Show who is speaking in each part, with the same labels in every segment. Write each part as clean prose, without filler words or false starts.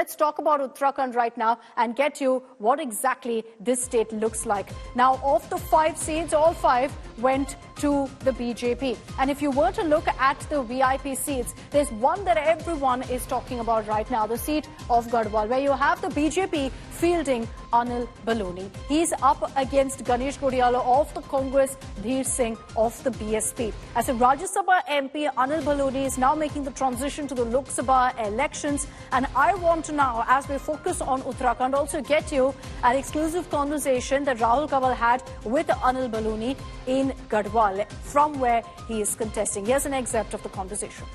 Speaker 1: let's talk about Uttarakhand right now and get you what exactly this state looks like. Now, of the 5 seats, all 5 went to the BJP. And if you were to look at the VIP seats, there's one that everyone is talking about right now, the seat of Garhwal, where you have the BJP fielding Anil Baloni. He's up against Ganesh Godiala of the Congress, Dheer Singh of the BSP. As a Rajya Sabha MP, Anil Baloni is now making the transition to the Lok Sabha elections. And I want to now, as we focus on Uttarakhand, also get you an exclusive conversation that Rahul Kanwal had with Anil Baloni in Garhwal, from where he is contesting. Here's an excerpt of the conversation.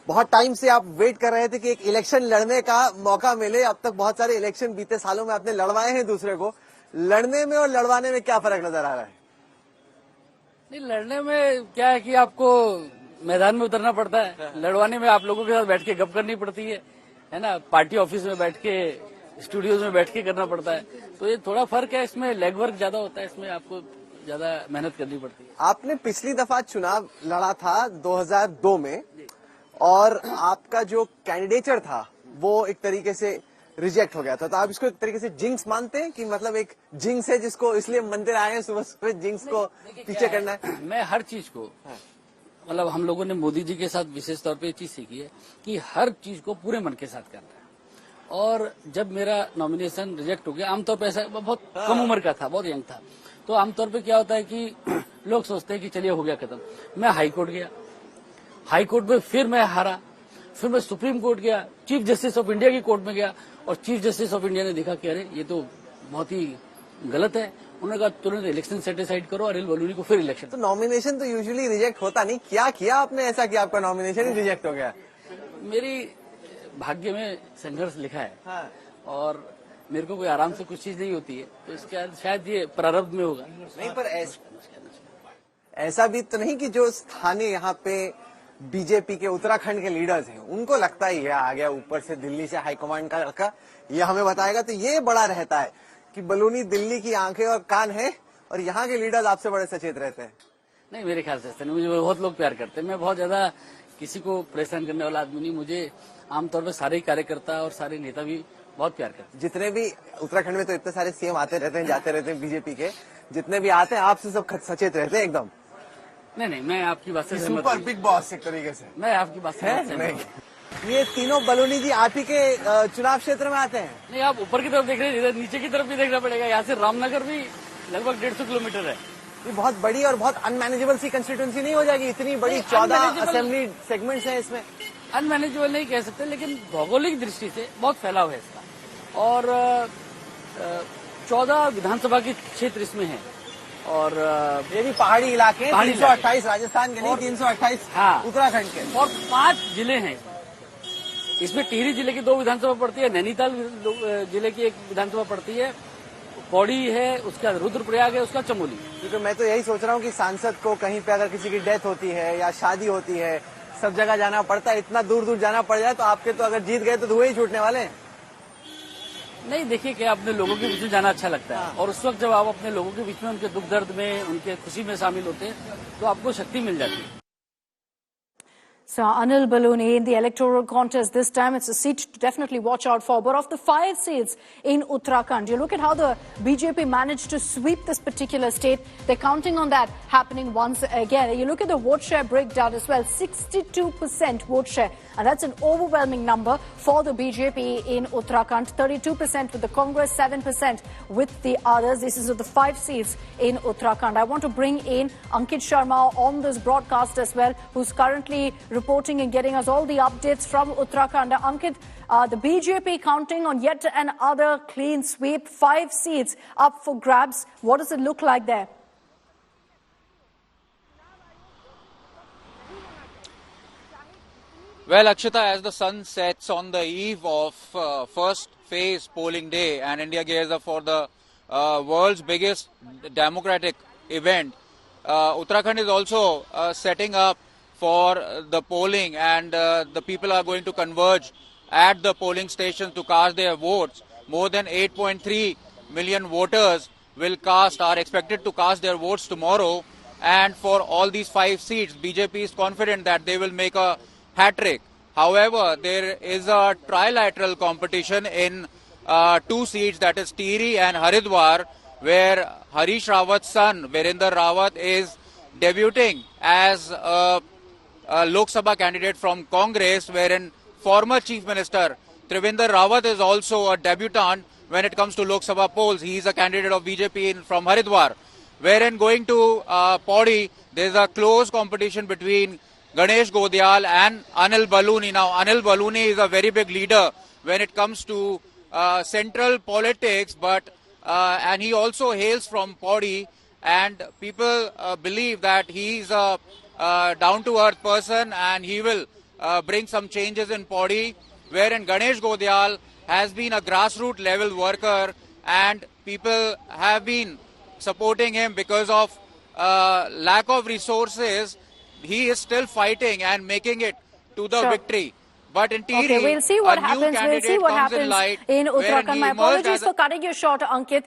Speaker 2: बहुत time से आप wait कर रहे थे कि एक election लड़ने का मौका मिले। अब तक बहुत सारे इलेक्शन बीते सालों में आपने लड़वाए हैं दूसरे को। लड़ने में और लड़वाने में क्या फर्क नजर आ रहा है?
Speaker 3: नहीं, लड़ने में क्या है कि आपको मैदान में उतरना पड़ता है, लड़वाने में आप लोगों के साथ बैठ के गप करनी पड़ती है ना, पार्टी ऑफिस में बैठ के, स्टूडियोज में बैठ के करना पड़ता है। तो ये थोड़ा फर्क है, इसमें लेग वर्क ज्यादा होता है, इसमें आपको ज्यादा मेहनत करनी पड़ती है।
Speaker 2: आपने पिछली दफा चुनाव लड़ा था 2002 में, और आपका जो कैंडिडेचर था वो एक तरीके से रिजेक्ट हो गया था। तो आप इसको एक तरीके से जिंक्स मानते हैं कि मतलब एक जिंक्स है जिसको इसलिए मंदिर आए हैं सुबह सुबह जिंक्स को पीछे करना है?
Speaker 3: मैं हर चीज को मतलब हम लोगों ने मोदी जी के साथ विशेष तौर पे ये चीज सीखी है कि हर चीज को पूरे मन के साथ करना है। और जब मेरा नॉमिनेशन रिजेक्ट हो गया, आमतौर पर ऐसा बहुत कम उम्र का था, बहुत यंग था, तो आमतौर पर क्या होता है कि लोग सोचते हैं कि चलिए हो गया खत्म। मैं हाईकोर्ट गया, हाईकोर्ट में फिर मैं हारा, फिर मैं सुप्रीम कोर्ट गया, चीफ जस्टिस ऑफ इंडिया की कोर्ट में गया, और चीफ जस्टिस ऑफ इंडिया ने देखा कि अरे ये तो बहुत ही गलत है। उन्होंने कहा तुरंत इलेक्शन सेटिसाइड करो, अनिल बलूनी को फिर इलेक्शन।
Speaker 2: तो नॉमिनेशन तो यूजुअली रिजेक्ट होता नहीं, क्या किया आपने ऐसा कि आपका नॉमिनेशन ही रिजेक्ट हो गया?
Speaker 3: मेरी भाग्य में संघर्ष लिखा है।
Speaker 2: हाँ।
Speaker 3: और मेरे को कोई आराम से कुछ चीज नहीं होती है, तो इसके बाद शायद ये प्रारब्ध में होगा।
Speaker 2: नहीं, पर ऐसा भी तो नहीं कि जो स्थानीय यहाँ पे बीजेपी के उत्तराखंड के लीडर्स हैं उनको लगता ही है आ गया ऊपर से दिल्ली से हाईकमांड का लड़का, ये हमें बताएगा, तो ये बड़ा रहता है कि बलूनी दिल्ली की आंखें और कान है और यहाँ के लीडर्स आपसे बड़े सचेत रहते हैं।
Speaker 3: नहीं, मेरे ख्याल से ऐसा नहीं, मुझे बहुत लोग प्यार करते हैं। मैं बहुत ज्यादा किसी को परेशान करने वाला आदमी नहीं, मुझे आमतौर पर सारे कार्यकर्ता और सारे नेता भी बहुत प्यार करते हैं।
Speaker 2: जितने भी उत्तराखंड में तो इतने सारे सीएम आते रहते हैं जाते रहते हैं बीजेपी के, जितने भी आते हैं आपसे सब सचेत रहते हैं एकदम।
Speaker 3: नहीं, मैं आपकी बात से
Speaker 2: सुपर बिग बॉस एक तरीके से।
Speaker 3: मैं आपकी बात से
Speaker 2: नहीं। ये तीनों बलूनी जी आप ही के चुनाव क्षेत्र में आते हैं?
Speaker 3: नहीं, आप ऊपर की तरफ देख रहे हैं, इधर नीचे की तरफ भी देखना पड़ेगा। यहाँ से रामनगर भी लगभग 150 किलोमीटर है।
Speaker 2: ये बहुत बड़ी और बहुत अनमैनेजेबल सी कंस्टिट्यूंसी नहीं हो जाएगी? इतनी बड़ी 14 असेंबली सेगमेंट्स हैं इसमें।
Speaker 3: अनमैनेजेबल नहीं कह सकते, लेकिन भौगोलिक दृष्टि से बहुत फैलाव है इसका, और 14 विधानसभा के क्षेत्र इसमें है, और
Speaker 2: ये भी पहाड़ी इलाके, 328 राजस्थान के नहीं, 328 उत्तराखंड के,
Speaker 3: और 5 जिले हैं इसमें। टिहरी जिले की 2 विधानसभा पड़ती है, नैनीताल जिले की 1 विधानसभा पड़ती है, पौड़ी है, उसका रुद्रप्रयाग है, उसका चमोली।
Speaker 2: क्योंकि मैं तो यही सोच रहा हूँ कि सांसद को कहीं पे अगर किसी की डेथ होती है या शादी होती है, सब जगह जाना पड़ता है, इतना दूर दूर जाना पड़ जाए, तो आपके तो अगर जीत गए तो धुएं ही छूटने वाले हैं।
Speaker 3: नहीं, देखिए क्या अपने लोगों के बीच में जाना अच्छा लगता है, और उस वक्त जब आप अपने लोगों के बीच में उनके दुख दर्द में, उनके खुशी में शामिल होते हैं, तो आपको शक्ति मिल जाती है।
Speaker 1: So Anil Baloni in the electoral contest this time, it's a seat to definitely watch out for. But of the 5 seats in Uttarakhand, you look at how the BJP managed to sweep this particular state. They're counting on that happening once again. You look at the vote share breakdown as well, 62% vote share. And that's an overwhelming number for the BJP in Uttarakhand. 32% with the Congress, 7% with the others. This is of the 5 seats in Uttarakhand. I want to bring in Ankit Sharma on this broadcast as well, who's currently reporting and getting us all the updates from Uttarakhand. Ankit, the BJP counting on yet another clean sweep, 5 seats up for grabs. What does it look like there?
Speaker 4: Well, Akshita, as the sun sets on the eve of first phase polling day and India gears up for the world's biggest democratic event, Uttarakhand is also setting up for the polling, and the people are going to converge at the polling stations to cast their votes. More than 8.3 million voters are expected to cast their votes tomorrow, and for all these 5 seats, BJP is confident that they will make a hat-trick. However, there is a trilateral competition in 2 seats, that is Tiri and Haridwar, where Harish Rawat's son, Virender Rawat, is debuting as a Lok Sabha candidate from Congress, wherein former Chief Minister Trivendra Rawat is also a debutant when it comes to Lok Sabha polls. He is a candidate of BJP from Haridwar. Wherein going to Pauri, there is a close competition between Ganesh Godial and Anil Baluni. Now, Anil Baluni is a very big leader when it comes to central politics, and he also hails from Pauri, and people believe that he is a down-to-earth person and he will bring some changes in Pauri, wherein Ganesh Godial has been a grassroots level worker and people have been supporting him because of lack of resources. He is still fighting and making it to the victory. But in Tiri,
Speaker 1: we'll see what happens. We'll see what happens in Uttarakhand. My apologies for cutting you short, Ankit.